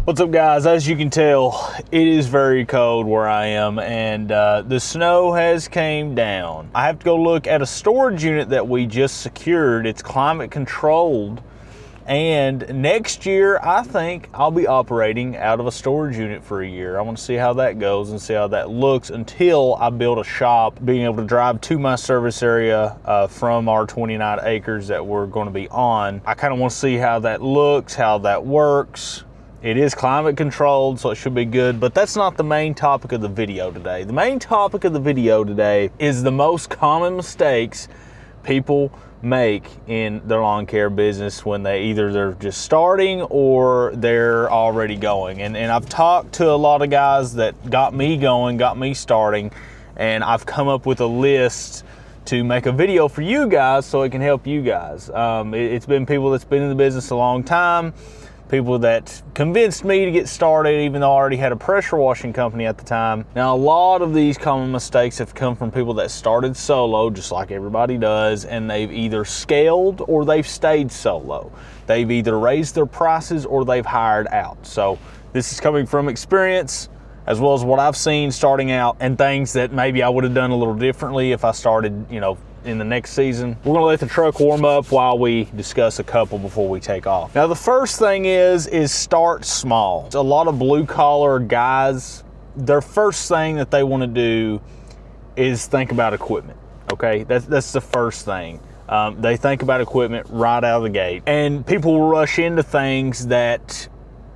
What's up, guys? As you can tell, it is very cold where I am, and the snow has came down. I have to go look at a storage unit that we just secured. It's climate controlled, and next year I think I'll be operating out of a storage unit for a year. I want to see how that goes and see how that looks until I build a shop, being able to drive to my service area from our 29 acres that we're going to be on. I kind of want to see how that looks, how that works. It is climate controlled, so it should be good, but that's not the main topic of the video today. The main topic of the video today is the most common mistakes people make in their lawn care business when they're just starting or they're already going. And I've talked to a lot of guys that got me going, got me starting, and I've come up with a list to make a video for you guys so it can help you guys. It's been people that's been in the business a long time, people that convinced me to get started even though I already had a pressure washing company at the time. Now, a lot of these common mistakes have come from people that started solo, just like everybody does, and they've either scaled or they've stayed solo. They've either raised their prices or they've hired out. So this is coming from experience, as well as what I've seen starting out and things that maybe I would have done a little differently if I started, in the next season. We're gonna let the truck warm up while we discuss a couple before we take off. Now, the first thing is start small. A lot of blue collar guys, their first thing that they wanna do is think about equipment, okay? That's the first thing. They think about equipment right out of the gate. And people will rush into things that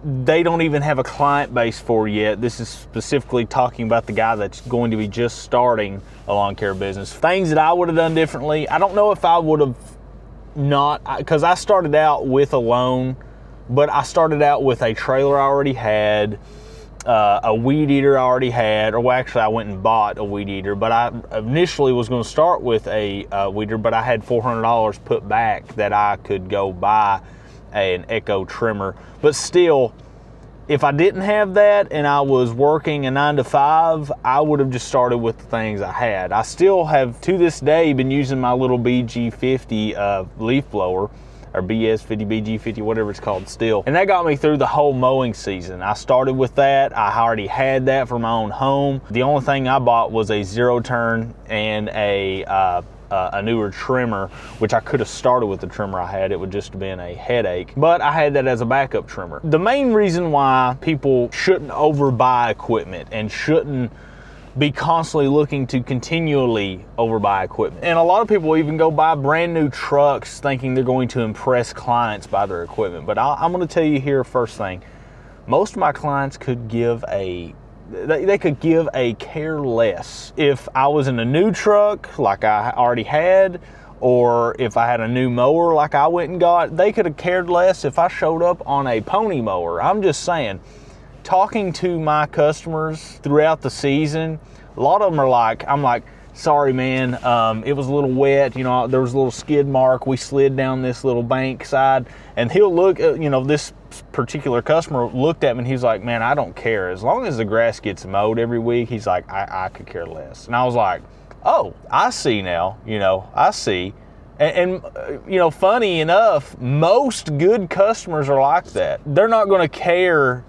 they don't even have a client base for yet. This is specifically talking about the guy that's going to be just starting a lawn care business. Things that I would have done differently. I don't know if I would have not, because I started out with a loan, but I started out with a trailer I already had, a weed eater I already had, or well, actually I went and bought a weed eater, but I initially was going to start with a weed eater, but I had $400 put back that I could go buy an Echo trimmer. But still, if I didn't have that and I was working a 9 to 5, I would have just started with the things I had. I still have to this day been using my little BG50 leaf blower, or BS50, BG50, whatever it's called still. And that got me through the whole mowing season. I started with that. I already had that for my own home. The only thing I bought was a zero turn and a newer trimmer, which I could have started with the trimmer I had. It would just have been a headache, but I had that as a backup trimmer. The main reason why people shouldn't overbuy equipment and shouldn't be constantly looking to continually overbuy equipment. And a lot of people even go buy brand new trucks thinking they're going to impress clients by their equipment. But I'm going to tell you here first thing, most of my clients could give they could give a care less if I was in a new truck like I already had, or if I had a new mower like I went and got. They could have cared less if I showed up on a pony mower. I'm just saying, talking to my customers throughout the season, a lot of them are like, I'm like, sorry man, it was a little wet, there was a little skid mark, we slid down this little bank side. And he'll look at, this particular customer looked at me and he's like, man, I don't care. As long as the grass gets mowed every week, he's like, I could care less. And I was like, oh, I see now, I see. And funny enough, most good customers are like that. They're not gonna care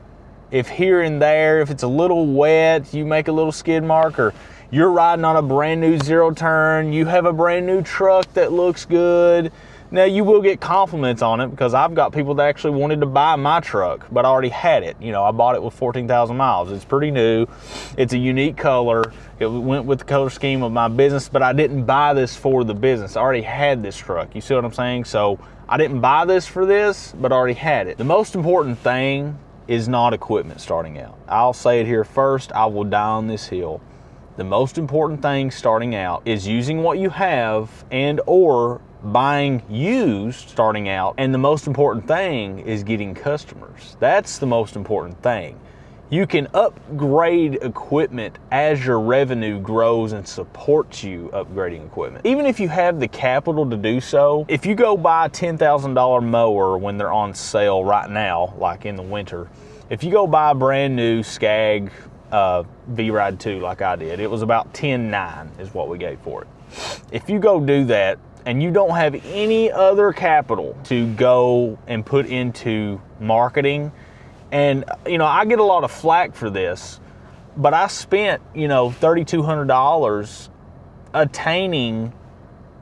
if here and there, if it's a little wet, you make a little skid mark, or you're riding on a brand new zero turn, you have a brand new truck that looks good. Now, you will get compliments on it, because I've got people that actually wanted to buy my truck, but I already had it. I bought it with 14,000 miles. It's pretty new. It's a unique color. It went with the color scheme of my business, but I didn't buy this for the business. I already had this truck. You see what I'm saying? So I didn't buy this for this, but I already had it. The most important thing is not equipment starting out. I'll say it here first. I will die on this hill. The most important thing starting out is using what you have and or buying used starting out. And the most important thing is getting customers. That's the most important thing. You can upgrade equipment as your revenue grows and supports you upgrading equipment. Even if you have the capital to do so, if you go buy a $10,000 mower when they're on sale right now, like in the winter, if you go buy a brand new Skag V-Ride 2 like I did, it was about $10,900 is what we gave for it. If you go do that and you don't have any other capital to go and put into marketing And, I get a lot of flack for this, but I spent, $3,200 attaining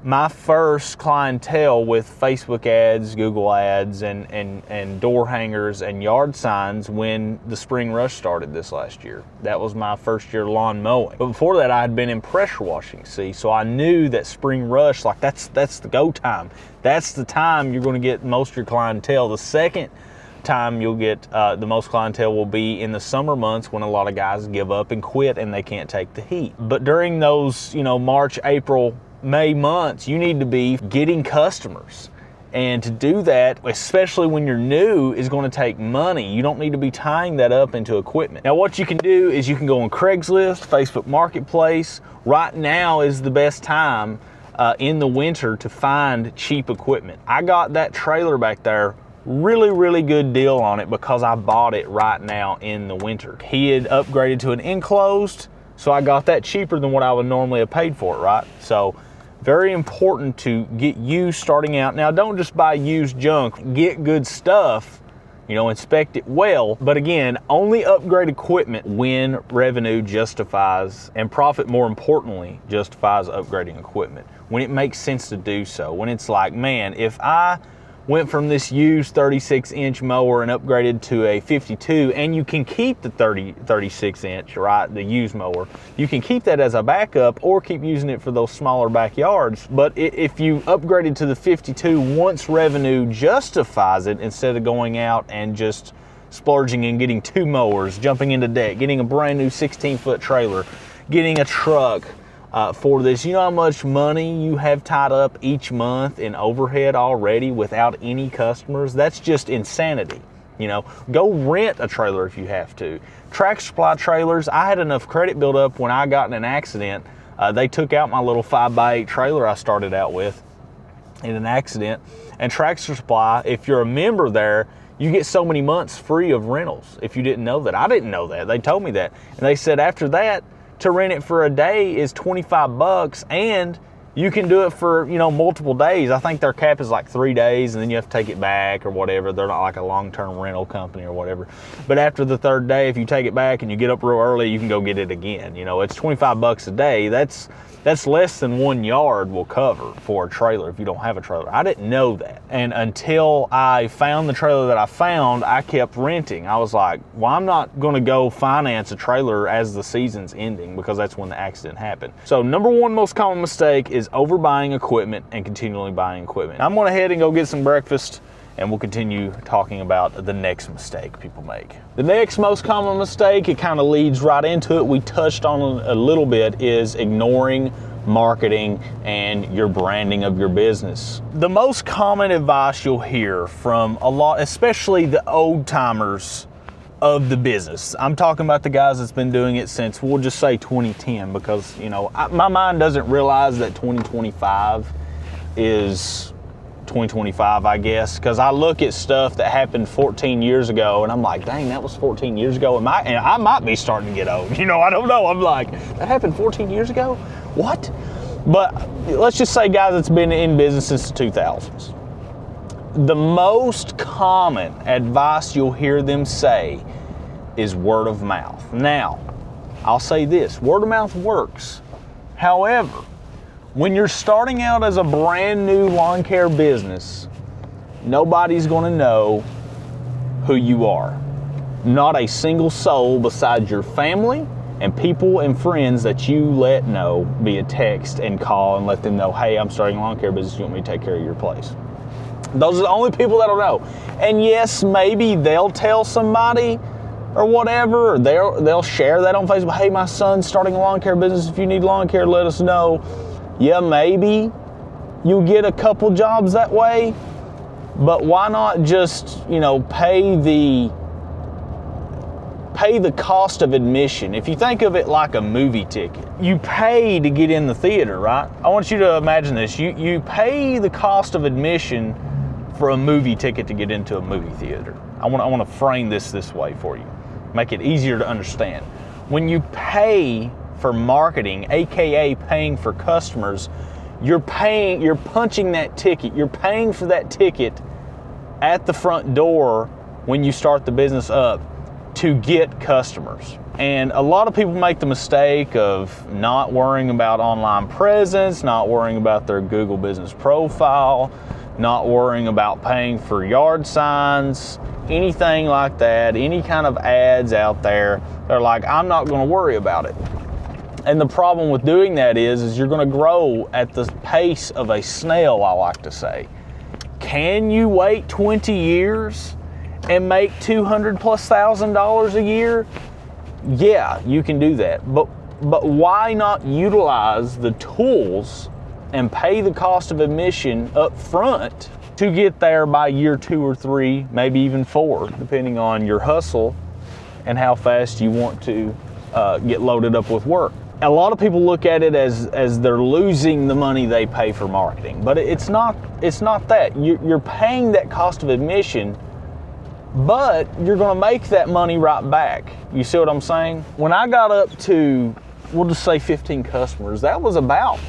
my first clientele with Facebook ads, Google ads, and door hangers and yard signs when the spring rush started this last year. That was my first year lawn mowing. But before that, I had been in pressure washing, see? So I knew that spring rush, like that's the go time. That's the time you're going to get most of your clientele. The second time you'll get the most clientele will be in the summer months when a lot of guys give up and quit and they can't take the heat. But during those, March, April, May months, you need to be getting customers. And to do that, especially when you're new, is going to take money. You don't need to be tying that up into equipment. Now, what you can do is you can go on Craigslist, Facebook Marketplace. Right now is the best time in the winter to find cheap equipment. I got that trailer back there, really good deal on it because I bought it right now in the winter. He had upgraded to an enclosed, so I got that cheaper than what I would normally have paid for it, right? So very important to get used starting out. Now, don't just buy used junk. Get good stuff, inspect it well. But again, only upgrade equipment when revenue justifies, and profit, more importantly, justifies upgrading equipment. When it makes sense to do so. When it's like, man, if I went from this used 36-inch mower and upgraded to a 52, and you can keep the 36-inch, right, the used mower. You can keep that as a backup or keep using it for those smaller backyards. But if you upgraded to the 52 once revenue justifies it, instead of going out and just splurging and getting 2 mowers, jumping into debt, getting a brand new 16-foot trailer, getting a truck, for this. You know how much money you have tied up each month in overhead already without any customers? That's just insanity. Go rent a trailer if you have to. Tractor Supply trailers, I had enough credit built up when I got in an accident. They took out my little 5x8 trailer I started out with in an accident. And Tractor Supply, if you're a member there, you get so many months free of rentals. If you didn't know that. I didn't know that. They told me that. And they said after that, to rent it for a day is $25, and you can do it for, multiple days. I think their cap is like 3 days, and then you have to take it back or whatever. They're not like a long-term rental company or whatever. But after the 3rd day, if you take it back and you get up real early, you can go get it again. It's $25 a day. That's less than 1 yard will cover for a trailer if you don't have a trailer. I didn't know that. And until I found the trailer that I found, I kept renting. I was like, well, I'm not going to go finance a trailer as the season's ending, because that's when the accident happened. So number one most common mistake is overbuying equipment and continually buying equipment. I'm going to head and go get some breakfast, and we'll continue talking about the next mistake people make. The next most common mistake, it kind of leads right into it, we touched on a little bit, is ignoring marketing and your branding of your business. The most common advice you'll hear from a lot, especially the old timers of the business. I'm talking about the guys that's been doing it since, we'll just say 2010, because my mind doesn't realize that 2025 is 2025, I guess, because I look at stuff that happened 14 years ago and I'm like, dang, that was 14 years ago, and I might be starting to get old. I don't know. I'm like, that happened 14 years ago? What? But let's just say, guys, it's been in business since the 2000s. The most common advice you'll hear them say is word of mouth. Now, I'll say this, word of mouth works. However, when you're starting out as a brand new lawn care business, nobody's going to know who you are. Not a single soul besides your family and people and friends that you let know via text and call and let them know, hey, I'm starting a lawn care business, you want me to take care of your place. Those are the only people that'll know. And yes, maybe they'll tell somebody or whatever, or they'll share that on Facebook. Hey, my son's starting a lawn care business. If you need lawn care, let us know. Yeah, maybe you'll get a couple jobs that way, but why not just, pay the cost of admission? If you think of it like a movie ticket, you pay to get in the theater, right? I want you to imagine this. You pay the cost of admission for a movie ticket to get into a movie theater. I want to frame this way for you, make it easier to understand. When you pay for marketing, aka paying for customers, you're punching that ticket, you're paying for that ticket at the front door when you start the business up to get customers. And a lot of people make the mistake of not worrying about online presence, not worrying about their Google business profile, not worrying about paying for yard signs, anything like that, any kind of ads out there. They're like, I'm not going to worry about it. And the problem with doing that is you're going to grow at the pace of a snail, I like to say. Can you wait 20 years and make $200,000+ a year? Yeah, you can do that. But why not utilize the tools and pay the cost of admission up front to get there by year 2 or 3, maybe even 4, depending on your hustle and how fast you want to get loaded up with work. A lot of people look at it as they're losing the money they pay for marketing, but it's not that. You're paying that cost of admission, but you're going to make that money right back. You see what I'm saying? When I got up to, we'll just say 15 customers, that was about,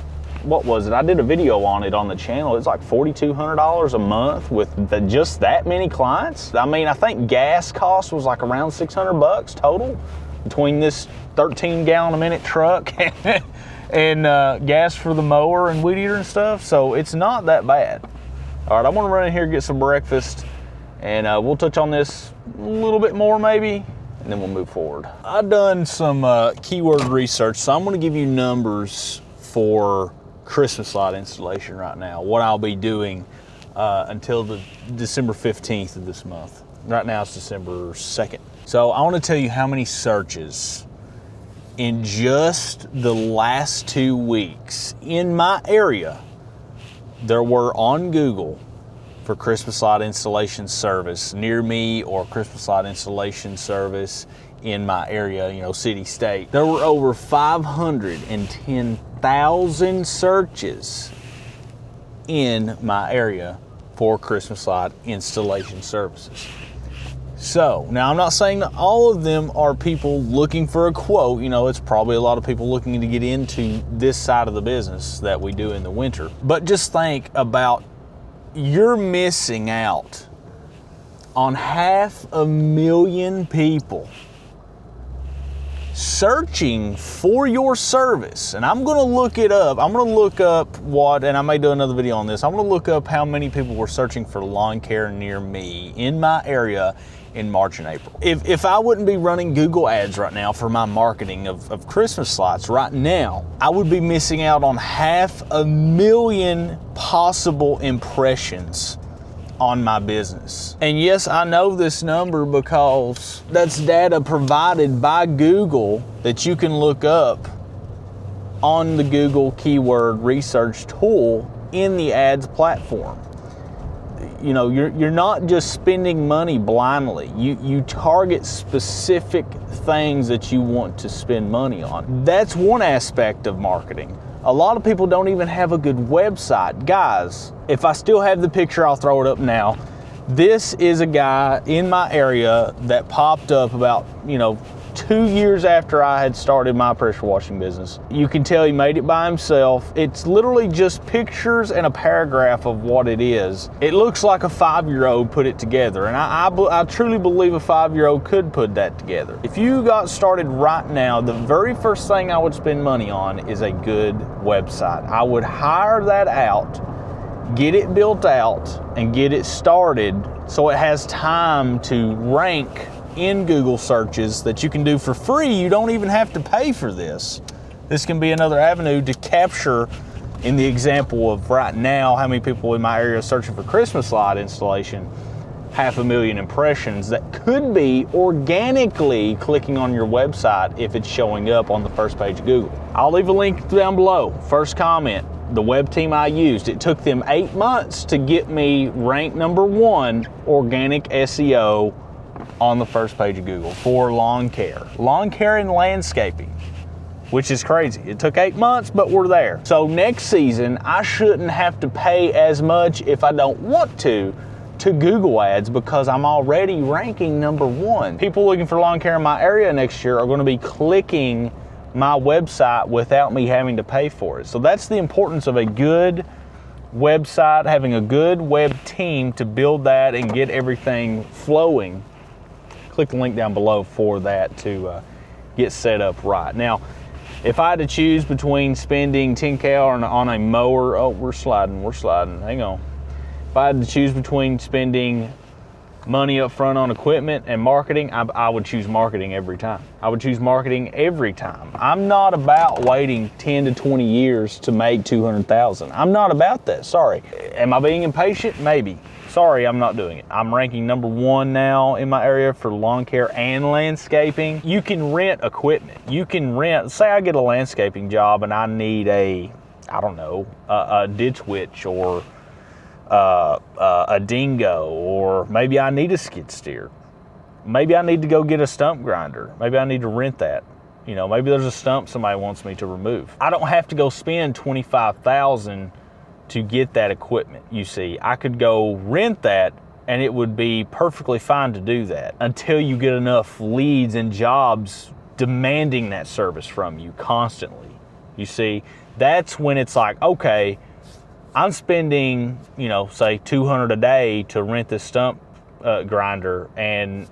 what was it? I did a video on it on the channel. It's like $4,200 a month with just that many clients. I mean, I think gas cost was like around $600 total between this 13-gallon-a-minute truck and gas for the mower and weed eater and stuff. So it's not that bad. All right, I'm gonna run in here and get some breakfast, and we'll touch on this a little bit more maybe, and then we'll move forward. I've done some keyword research, so I'm gonna give you numbers for Christmas light installation right now, what I'll be doing until the December 15th of this month. Right now it's December 2nd. So I want to tell you how many searches in just the last 2 weeks in my area there were on Google for Christmas light installation service near me, or Christmas light installation service in my area, you know, city, state. There were over 510,000 searches in my area for Christmas light installation services. So, now I'm not saying that all of them are people looking for a quote. You know, it's probably a lot of people looking to get into this side of the business that we do in the winter. But just think about, you're missing out on 500,000 people searching for your service. And I'm gonna look it up. I'm gonna look up what, and I may do another video on this, I'm gonna look up how many people were searching for lawn care near me in my area in March and April. If I wouldn't be running Google ads right now for my marketing of Christmas lights right now, I would be missing out on 500,000 possible impressions on my business. And yes, I know this number because that's data provided by Google that you can look up on the Google keyword research tool in the ads platform. You know, you're not just spending money blindly. You target specific things that you want to spend money on. That's one aspect of marketing. A lot of people don't even have a good website. Guys, if I still have the picture, I'll throw it up now. This is a guy in my area that popped up about, 2 years after I had started my pressure washing business. You can tell he made it by himself. It's literally just pictures and a paragraph of what it is. It looks like a 5-year-old put it together, and I truly believe a 5-year-old could put that together. If you got started right now, the very first thing I would spend money on is a good website. I would hire that out, get it built out, and get it started so it has time to rank in Google searches that you can do for free. You don't even have to pay for this. This can be another avenue to capture, in the example of right now, how many people in my area are searching for Christmas light installation, 500,000 impressions that could be organically clicking on your website if it's showing up on the first page of Google. I'll leave a link down below. First comment, the web team I used. It took them 8 months to get me ranked #1 organic SEO on the first page of Google for lawn care and landscaping, which is crazy. It took 8 months, but we're there. So next season, I shouldn't have to pay as much if I don't want to Google ads because I'm already ranking #1. People looking for lawn care in my area next year are going to be clicking my website without me having to pay for it. So that's the importance of a good website, having a good web team to build that and get everything flowing click the link down below for that to get set up right. Now, if I had to choose between spending $10K on a mower, oh, we're sliding, hang on. If I had to choose between spending money up front on equipment and marketing, I would choose marketing every time. I would choose marketing every time. I'm not about waiting 10 to 20 years to make 200,000. I'm not about that, sorry. Am I being impatient? Maybe. Sorry, I'm not doing it. I'm ranking number 1 now in my area for lawn care and landscaping. You can rent equipment. You can rent, say I get a landscaping job and I need a ditch witch or a dingo, or maybe I need a skid steer. Maybe I need to go get a stump grinder. Maybe I need to rent that. You know, maybe there's a stump somebody wants me to remove. I don't have to go spend $25,000 to get that equipment. You see, I could go rent that and it would be perfectly fine to do that until you get enough leads and jobs demanding that service from you constantly. You see, that's when it's like, okay, I'm spending, you know, say $200 a day to rent this stump grinder, and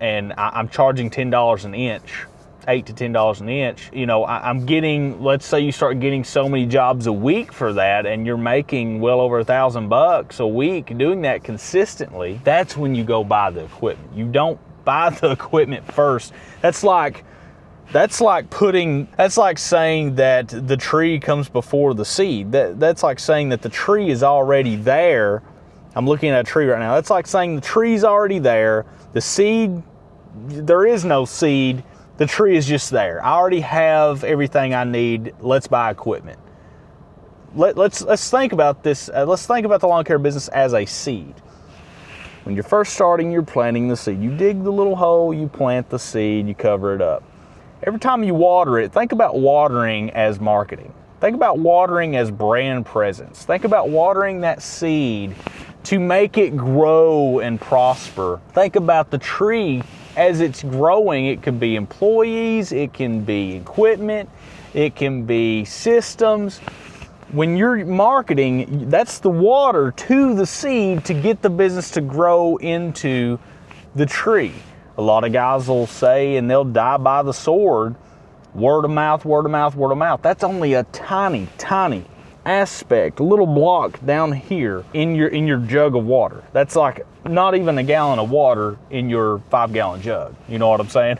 I'm charging $10 an inch, $8 to $10 an inch. You know, I'm getting, let's say you start getting so many jobs a week for that, and you're making well over $1,000 a week doing that consistently. That's when you go buy the equipment. You don't buy the equipment first. That's like saying that the tree comes before the seed. That's like saying that the tree is already there. I'm looking at a tree right now. That's like saying the tree's already there. The seed, there is no seed. The tree is just there. I already have everything I need. Let's buy equipment. Let's think about this. Let's think about the lawn care business as a seed. When you're first starting, you're planting the seed. You dig the little hole, you plant the seed, you cover it up. Every time you water it, think about watering as marketing. Think about watering as brand presence. Think about watering that seed to make it grow and prosper. Think about the tree as it's growing. It could be employees, it can be equipment, it can be systems. When you're marketing, that's the water to the seed to get the business to grow into the tree. A lot of guys will say, and they'll die by the sword, word of mouth, word of mouth, word of mouth. That's only a tiny, tiny aspect, a little block down here in your jug of water. That's like not even a gallon of water in your 5-gallon jug. You know what I'm saying?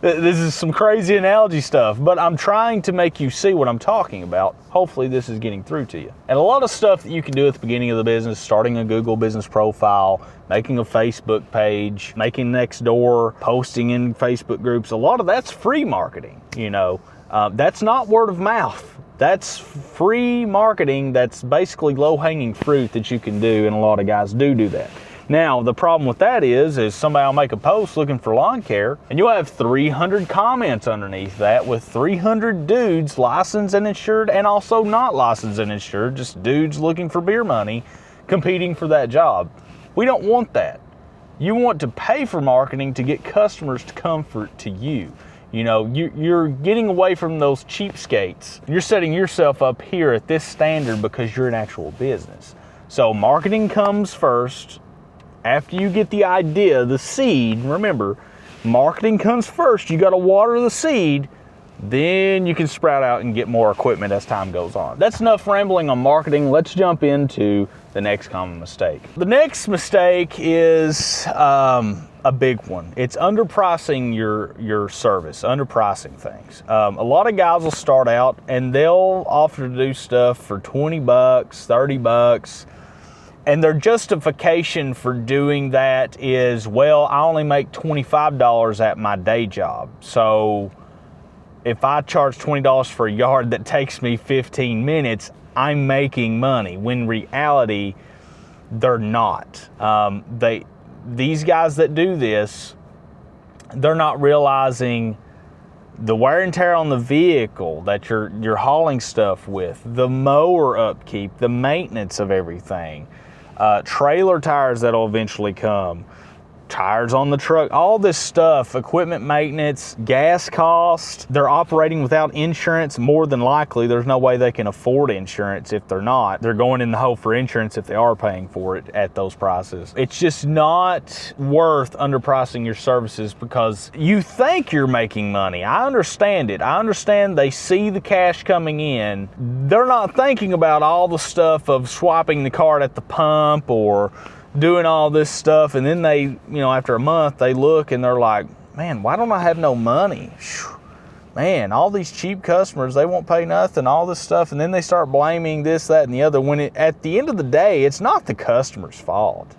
This is some crazy analogy stuff, but I'm trying to make you see what I'm talking about. Hopefully this is getting through to you. And a lot of stuff that you can do at the beginning of the business, starting a Google business profile, making a Facebook page, making next door, posting in Facebook groups, a lot of that's free marketing. You know, that's not word of mouth. That's free marketing. That's basically low-hanging fruit that you can do, and a lot of guys do that. Now, the problem with that is somebody will make a post looking for lawn care, and you'll have 300 comments underneath that with 300 dudes, licensed and insured, and also not licensed and insured, just dudes looking for beer money, competing for that job. We don't want that. You want to pay for marketing to get customers to come to you. You know, you're getting away from those cheapskates. You're setting yourself up here at this standard because you're an actual business. So marketing comes first. After you get the idea, the seed, remember, marketing comes first. You got to water the seed. Then you can sprout out and get more equipment as time goes on. That's enough rambling on marketing. Let's jump into the next common mistake. The next mistake is a big one. It's underpricing your service, underpricing things. A lot of guys will start out and they'll offer to do stuff for $20, $30, and their justification for doing that is, well, I only make $25 at my day job. So if I charge $20 for a yard that takes me 15 minutes, I'm making money. When in reality, they're not. These guys that do this, they're not realizing the wear and tear on the vehicle that you're hauling stuff with, the mower upkeep, the maintenance of everything, trailer tires that'll eventually come, tires on the truck, all this stuff, equipment maintenance, gas cost. They're operating without insurance. More than likely, there's no way they can afford insurance if they're not. They're going in the hole for insurance if they are paying for it at those prices. It's just not worth underpricing your services because you think you're making money. I understand it. I understand they see the cash coming in. They're not thinking about all the stuff of swapping the card at the pump or doing all this stuff, and then they, after a month, they look and they're like, man, why don't I have no money? Man, all these cheap customers, they won't pay nothing, all this stuff, and then they start blaming this, that, and the other, when at the end of the day, it's not the customer's fault.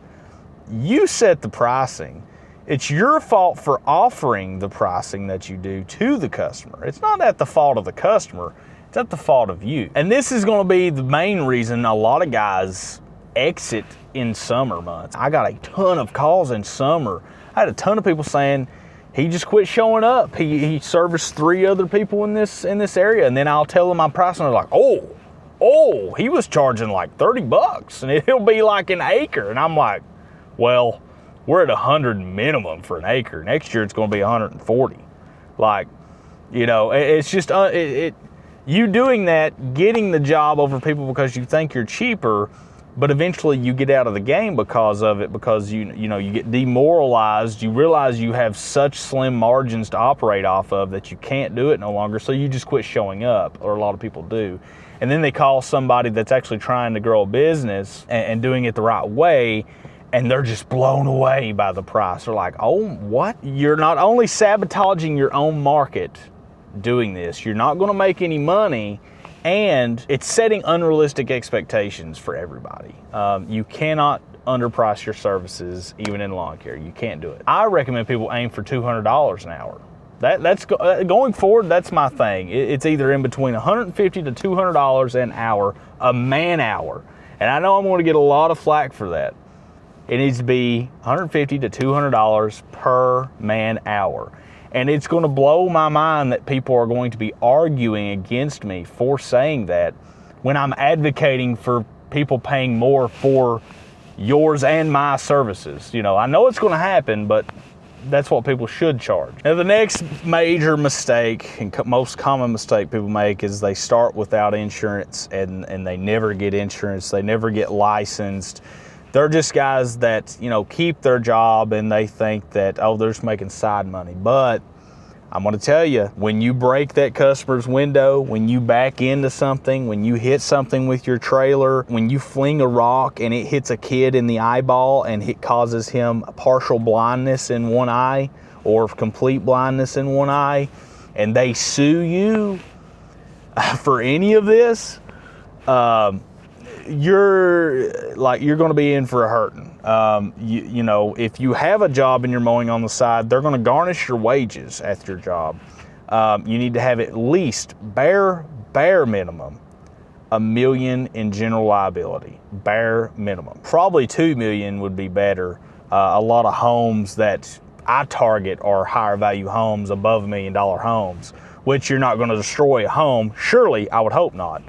You set the pricing. It's your fault for offering the pricing that you do to the customer. It's not at the fault of the customer, it's at the fault of you. And this is going to be the main reason a lot of guys exit in summer months. I got a ton of calls in summer. I had a ton of people saying he just quit showing up. He serviced 3 other people in this area, and then I'll tell them my price, and they're like, oh, he was charging like $30, and it'll be like an acre. And I'm like, well, we're at 100 minimum for an acre. Next year it's going to be 140. Like, it's just you doing that, getting the job over people because you think you're cheaper. But eventually you get out of the game because of it, because you get demoralized. You realize you have such slim margins to operate off of that you can't do it no longer, so you just quit showing up, or a lot of people do. And then they call somebody that's actually trying to grow a business and doing it the right way, and they're just blown away by the price. They're like, oh, what? You're not only sabotaging your own market doing this, you're not going to make any money, and it's setting unrealistic expectations for everybody. You cannot underprice your services, even in lawn care. You can't do it. I recommend people aim for $200 an hour. That's going forward, that's my thing. It's either in between $150 to $200 an hour, a man hour. And I know I'm going to get a lot of flack for that. It needs to be $150 to $200 per man hour. And it's going to blow my mind that people are going to be arguing against me for saying that when I'm advocating for people paying more for yours and my services. I know it's going to happen, but that's what people should charge. Now, the next major mistake and most common mistake people make is they start without insurance and they never get insurance. They never get licensed. They're just guys that, keep their job and they think that, oh, they're just making side money. But I'm going to tell you, when you break that customer's window, when you back into something, when you hit something with your trailer, when you fling a rock and it hits a kid in the eyeball and it causes him partial blindness in one eye or complete blindness in one eye, and they sue you for any of this, you're going to be in for a hurting. If you have a job and you're mowing on the side, they're going to garnish your wages at your job. You need to have at least bare minimum $1 million in general liability, bare minimum. Probably $2 million would be better. A lot of homes that I target are higher value homes, above $1 million homes, which you're not going to destroy a home. Surely, I would hope not.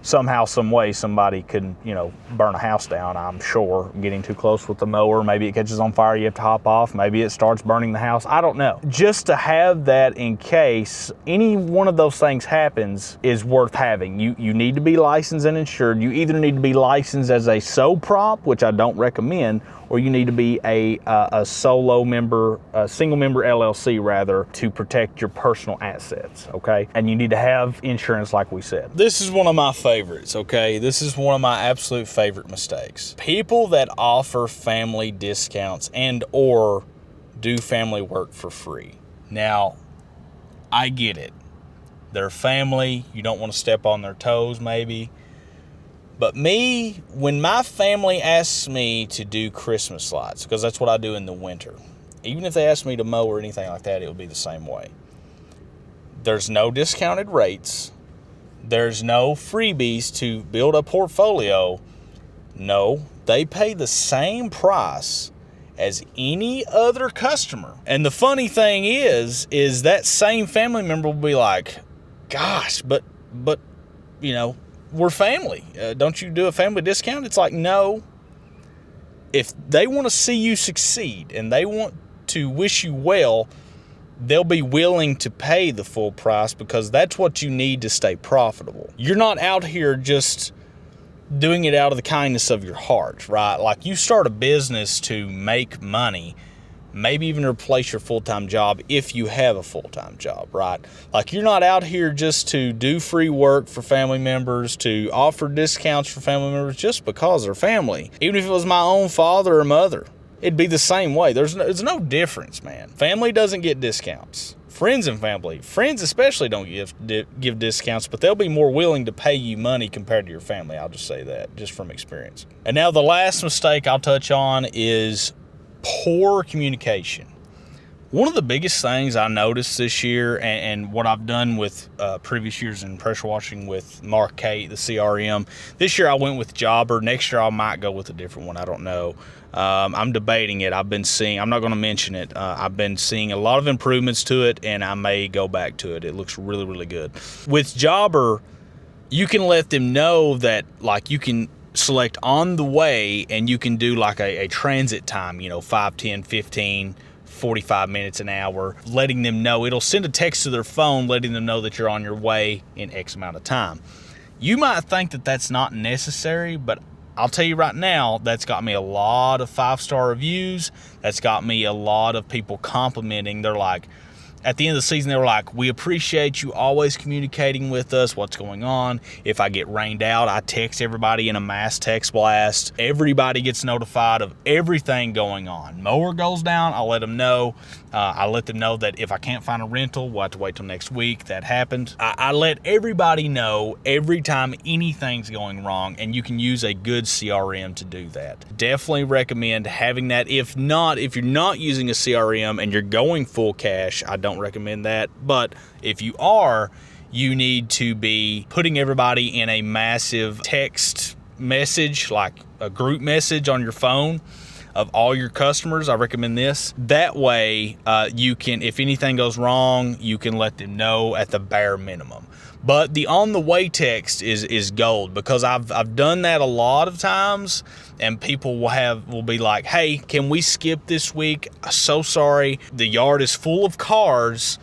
Somehow, some way, somebody could, burn a house down, I'm sure, getting too close with the mower. Maybe it catches on fire, you have to hop off. Maybe it starts burning the house. I don't know. Just to have that in case any one of those things happens is worth having. You need to be licensed and insured. You either need to be licensed as a sole prop, which I don't recommend, or you need to be a solo member, a single member LLC rather, to protect your personal assets, okay? And you need to have insurance like we said. This is one of my favorites, okay? This is one of my absolute favorite mistakes. People that offer family discounts and or do family work for free. Now, I get it. They're family, you don't want to step on their toes maybe. But me, when my family asks me to do Christmas lights, because that's what I do in the winter, even if they ask me to mow or anything like that, it would be the same way. There's no discounted rates. There's no freebies to build a portfolio. No, they pay the same price as any other customer. And the funny thing is that same family member will be like, gosh, but we're family. Don't you do a family discount? It's like, no. if they want to see you succeed and they want to wish you well, they'll be willing to pay the full price because that's what you need to stay profitable. You're not out here just doing it out of the kindness of your heart, right? Like, you start a business to make money, maybe even replace your full-time job if you have a full-time job, right? Like, you're not out here just to do free work for family members, to offer discounts for family members just because they're family. Even if it was my own father or mother, it'd be the same way. There's no difference, man. Family doesn't get discounts. Friends and family, friends especially, don't give discounts, but they'll be more willing to pay you money compared to your family. I'll just say that, just from experience. And now the last mistake I'll touch on is poor communication. One of the biggest things I noticed this year, and what I've done with previous years in pressure washing with Mark Kate, the CRM, this year I went with Jobber. Next year I might go with a different one. I don't know. I'm debating it. I'm not going to mention it. I've been seeing a lot of improvements to it, and I may go back to it. It looks really, really good. With Jobber, you can let them know that, like, you can select on the way, and you can do like a transit time, 5, 10, 15, 45 minutes, an hour, letting them know. It'll send a text to their phone letting them know that you're on your way in X amount of time. You might think that that's not necessary, but I'll tell you right now, that's got me a lot of 5-star reviews. That's got me a lot of people complimenting. They're like, at the end of the season, they were like, we appreciate you always communicating with us, what's going on. If I get rained out, I text everybody in a mass text blast. Everybody gets notified of everything going on. Mower goes down, I'll let them know. I let them know that if I can't find a rental, we'll have to wait till next week. That happened. I let everybody know every time anything's going wrong, and you can use a good CRM to do that. Definitely recommend having that. If you're not using a CRM and you're going full cash, I don't recommend that. But if you are, you need to be putting everybody in a massive text message, like a group message on your phone of all your customers. I recommend this. That way, you can, if anything goes wrong, you can let them know at the bare minimum. But the on the way text is gold, because I've done that a lot of times, and people will be like, hey, can we skip this week? So sorry, the yard is full of cars,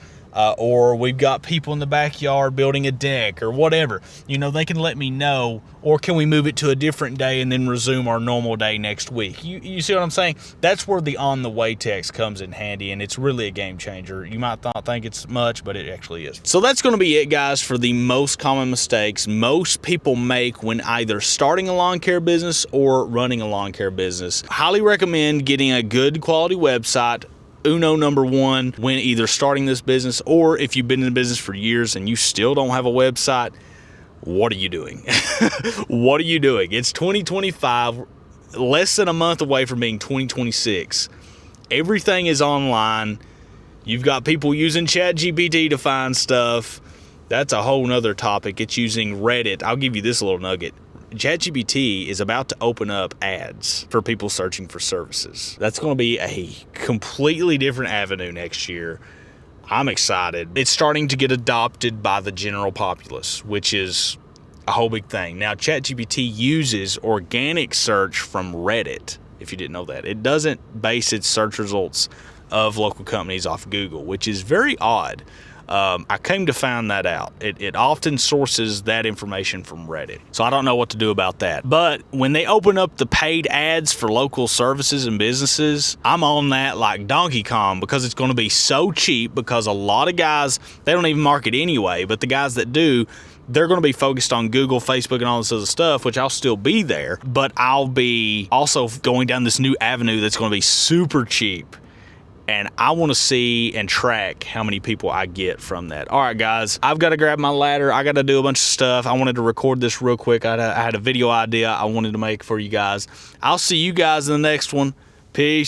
or we've got people in the backyard building a deck or whatever. They can let me know, or can we move it to a different day and then resume our normal day next week? You see what I'm saying? That's where the on the way text comes in handy, and it's really a game changer. You might not think it's much, but it actually is. So that's going to be it, guys, for the most common mistakes most people make when either starting a lawn care business or running a lawn care business. Highly recommend getting a good quality website. Number one, when either starting this business, or if you've been in the business for years and you still don't have a website, what are you doing? What are you doing? It's 2025, less than a month away from being 2026. Everything is online. You've got people using ChatGPT to find stuff. That's a whole nother topic. It's using Reddit. I'll give you this little nugget. ChatGPT is about to open up ads for people searching for services. That's going to be a completely different avenue next year. I'm excited. It's starting to get adopted by the general populace, which is a whole big thing. Now, ChatGPT uses organic search from Reddit, if you didn't know that. It doesn't base its search results of local companies off Google, which is very odd. I came to find that out. It often sources that information from Reddit. So I don't know what to do about that. But when they open up the paid ads for local services and businesses, I'm on that like Donkey Kong, because it's going to be so cheap, because a lot of guys, they don't even market anyway, but the guys that do, they're going to be focused on Google, Facebook, and all this other stuff, which I'll still be there, but I'll be also going down this new avenue that's going to be super cheap. And I want to see and track how many people I get from that. All right, guys, I've got to grab my ladder. I got to do a bunch of stuff. I wanted to record this real quick. I had a video idea I wanted to make for you guys. I'll see you guys in the next one. Peace.